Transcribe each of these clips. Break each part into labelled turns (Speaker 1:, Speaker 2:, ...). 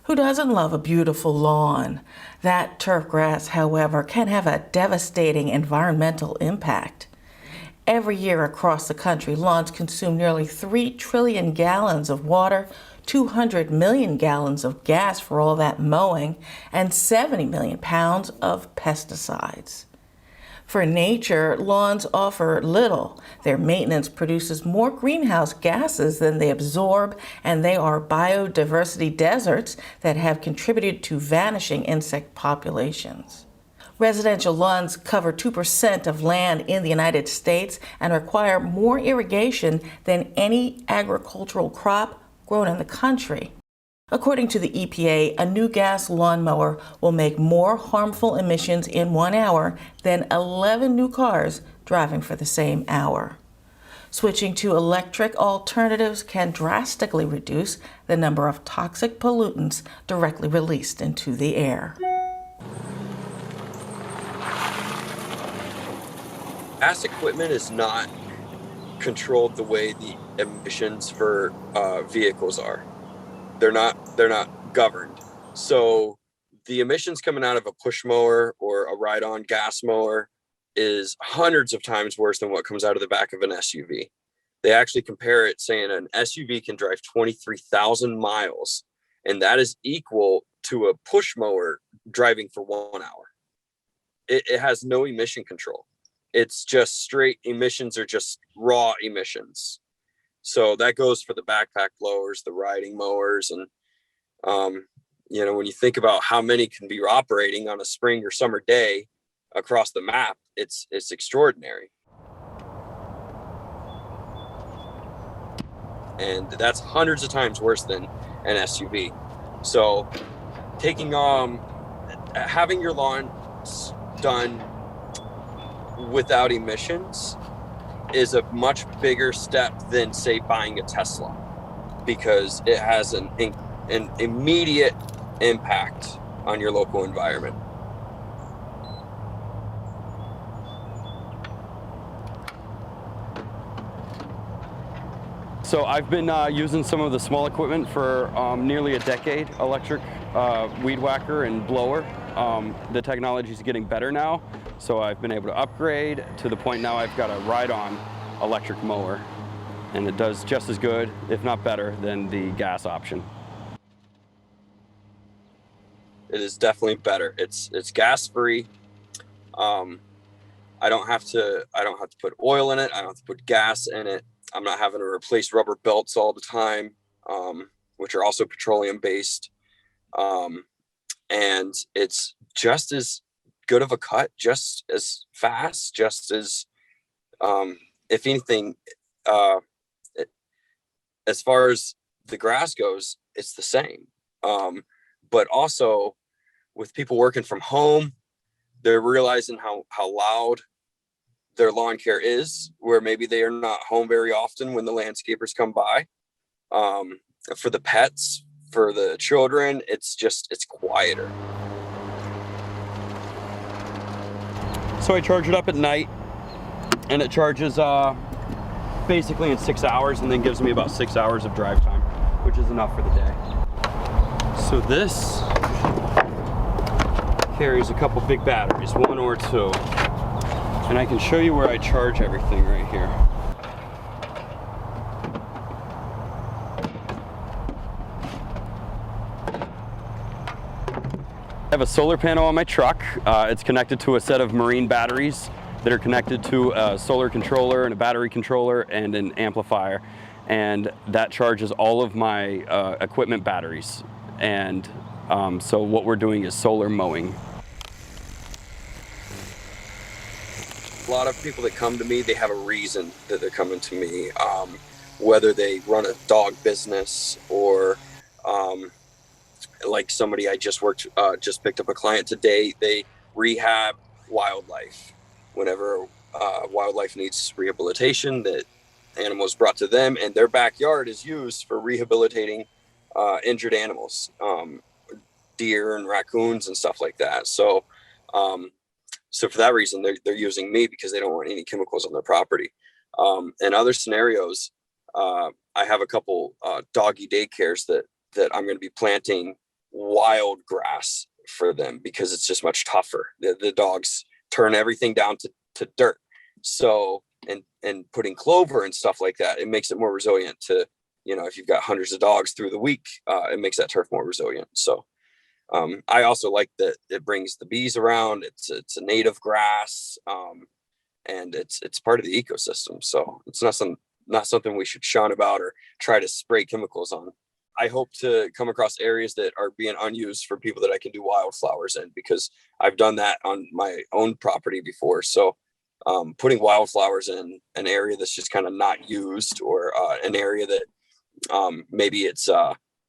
Speaker 1: Who doesn't love a beautiful lawn? That turf grass, however, can have a devastating environmental impact. Every year across the country, lawns consume nearly 3 trillion gallons of water, 200 million gallons of gas for all that mowing, and 70 million pounds of pesticides. For nature, lawns offer little. Their maintenance produces more greenhouse gases than they absorb, and they are biodiversity deserts that have contributed to vanishing insect populations. Residential lawns cover 2% of land in the United States and require more irrigation than any agricultural crop grown in the country. According to the EPA, a new gas lawnmower will make more harmful emissions in 1 hour than 11 new cars driving for the same hour. Switching to electric alternatives can drastically reduce the number of toxic pollutants directly released into the air.
Speaker 2: Gas equipment is not controlled the way the emissions for vehicles are. They're not governed. So the emissions coming out of a push mower or a ride-on gas mower is hundreds of times worse than what comes out of the back of an SUV. They actually compare it, saying an SUV can drive 23,000 miles, and that is equal to a push mower driving for 1 hour. It has no emission control. It's just straight emissions, are just raw emissions. So that goes for the backpack blowers, the riding mowers, and when you think about how many can be operating on a spring or summer day across the map, it's extraordinary. And that's hundreds of times worse than an SUV. So having your lawn done without emissions is a much bigger step than, say, buying a Tesla, because it has an immediate impact on your local environment.
Speaker 3: So I've been using some of the small equipment for nearly a decade, electric weed whacker and blower. The technology is getting better now, so I've been able to upgrade to the point now I've got a ride-on electric mower, and it does just as good, if not better, than the gas option.
Speaker 2: It is definitely better. It's gas-free. I don't have to put oil in it. I don't have to put gas in it. I'm not having to replace rubber belts all the time, which are also petroleum based. And it's just as good of a cut, just as fast, just as, if anything, as far as the grass goes, it's the same. But also with people working from home, they're realizing how loud their lawn care is, where maybe they are not home very often when the landscapers come by. For the pets, for the children, it's quieter.
Speaker 3: So I charge it up at night, and it charges basically in 6 hours, and then gives me about 6 hours of drive time, which is enough for the day. So this carries a couple big batteries, 1 or 2. And I can show you where I charge everything right here. I have a solar panel on my truck. It's connected to a set of marine batteries that are connected to a solar controller and a battery controller and an amplifier. And that charges all of my equipment batteries. And so what we're doing is solar mowing.
Speaker 2: A lot of people that come to me, they have a reason that they're coming to me, whether they run a dog business or like somebody I just picked up a client today. They rehab wildlife. Whenever wildlife needs rehabilitation, that animals brought to them, and their backyard is used for rehabilitating injured animals, deer and raccoons and stuff like that. So for that reason, they're using me, because they don't want any chemicals on their property. In other scenarios, I have a couple doggy daycares that I'm going to be planting wild grass for them because it's just much tougher. The dogs turn everything down to dirt. So, and putting clover and stuff like that, it makes it more resilient to, if you've got hundreds of dogs through the week, it makes that turf more resilient. So I also like that it brings the bees around. It's a native grass, and it's part of the ecosystem. So it's not something we should shun about or try to spray chemicals on. I hope to come across areas that are being unused for people that I can do wildflowers in, because I've done that on my own property before. So putting wildflowers in an area that's just kind of not used, or an area that maybe it's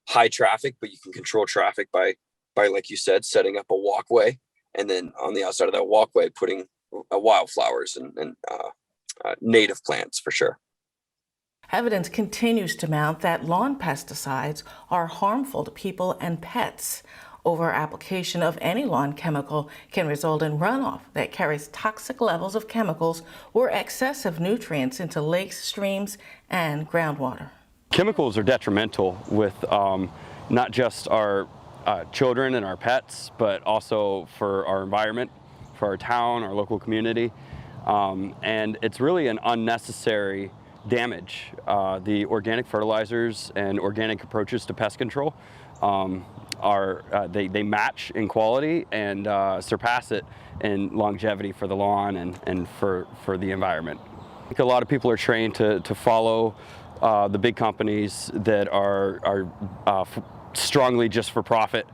Speaker 2: high traffic, but you can control traffic by, like you said, setting up a walkway, and then on the outside of that walkway, putting wildflowers and native plants for sure.
Speaker 1: Evidence continues to mount that lawn pesticides are harmful to people and pets. Over application of any lawn chemical can result in runoff that carries toxic levels of chemicals or excessive nutrients into lakes, streams, and groundwater.
Speaker 3: Chemicals are detrimental with not just our children and our pets, but also for our environment, for our town, our local community. And it's really an unnecessary damage. The organic fertilizers and organic approaches to pest control they match in quality and surpass it in longevity for the lawn and for the environment. I think a lot of people are trained to follow the big companies that are strongly just for profit.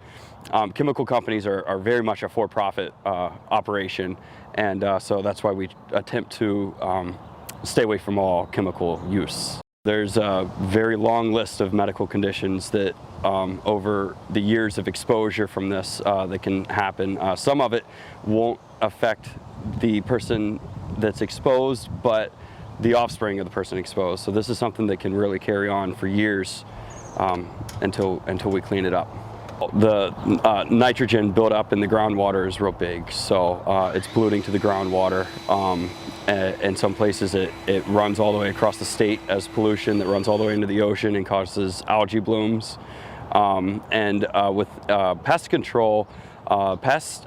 Speaker 3: Chemical companies are very much a for-profit operation, and so that's why we attempt to stay away from all chemical use. There's a very long list of medical conditions that over the years of exposure from this that can happen. Some of it won't affect the person that's exposed, but the offspring of the person exposed. So this is something that can really carry on for years until we clean it up. The nitrogen buildup in the groundwater is real big, so it's polluting to the groundwater. In some places it runs all the way across the state as pollution that runs all the way into the ocean and causes algae blooms. With pest control, pests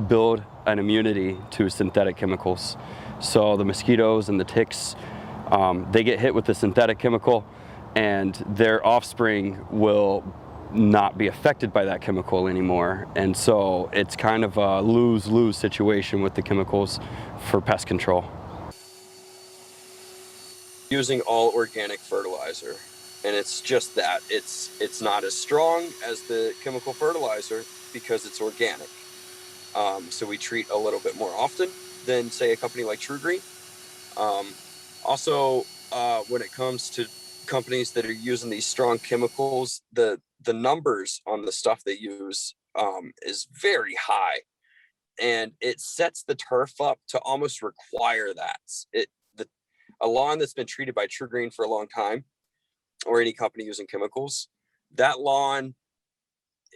Speaker 3: build an immunity to synthetic chemicals. So the mosquitoes and the ticks, they get hit with the synthetic chemical, and their offspring will not be affected by that chemical anymore. And so it's kind of a lose-lose situation with the chemicals for pest control.
Speaker 2: Using all organic fertilizer, and it's just that it's not as strong as the chemical fertilizer because it's organic. So we treat a little bit more often than, say, a company like TruGreen. Also, when it comes to companies that are using these strong chemicals, the numbers on the stuff they use is very high, and it sets the turf up to almost require that. A lawn that's been treated by TruGreen for a long time, or any company using chemicals, that lawn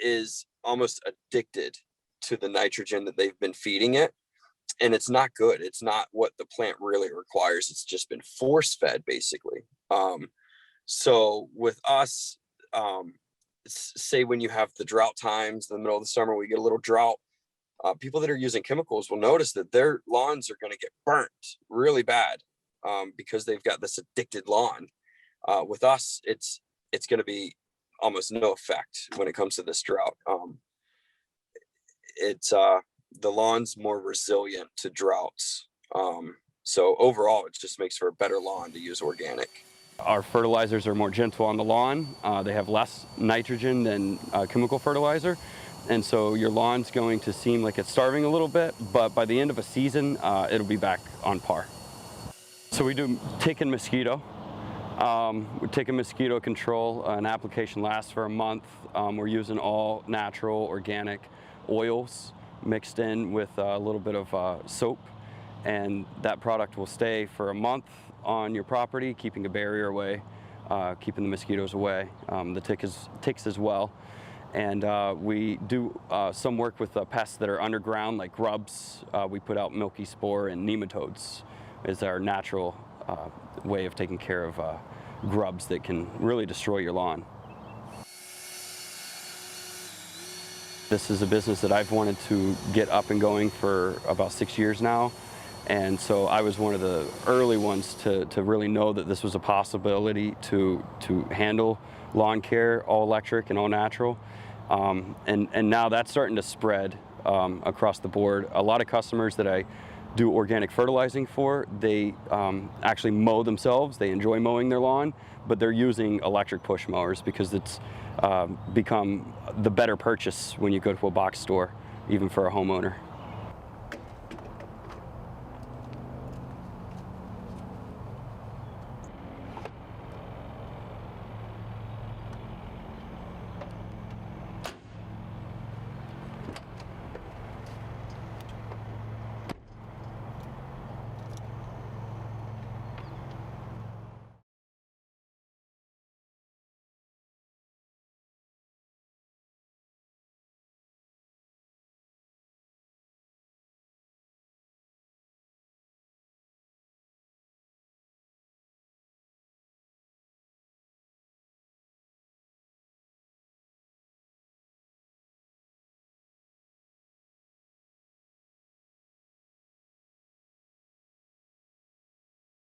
Speaker 2: is almost addicted to the nitrogen that they've been feeding it, and it's not good. It's not what the plant really requires. It's just been force fed, basically. So with us, say when you have the drought times, in the middle of the summer, we get a little drought. People that are using chemicals will notice that their lawns are going to get burnt really bad because they've got this addicted lawn. With us, it's going to be almost no effect when it comes to this drought. The lawn's more resilient to droughts. So overall, it just makes for a better lawn to use organic.
Speaker 3: Our fertilizers are more gentle on the lawn. They have less nitrogen than chemical fertilizer. And so your lawn's going to seem like it's starving a little bit, but by the end of a season, it'll be back on par. So we do tick and mosquito. We tick and mosquito control. An application lasts for a month. We're using all natural organic oils mixed in with a little bit of soap. And that product will stay for a month on your property, keeping a barrier away, keeping the mosquitoes away, the ticks as well. And we do some work with pests that are underground, like grubs. We put out milky spore, and nematodes is our natural way of taking care of grubs that can really destroy your lawn. This is a business that I've wanted to get up and going for about 6 years now. And so I was one of the early ones to really know that this was a possibility to handle lawn care, all electric and all natural. And now that's starting to spread across the board. A lot of customers that I do organic fertilizing for, they actually mow themselves. They enjoy mowing their lawn, but they're using electric push mowers because it's become the better purchase when you go to a box store, even for a homeowner.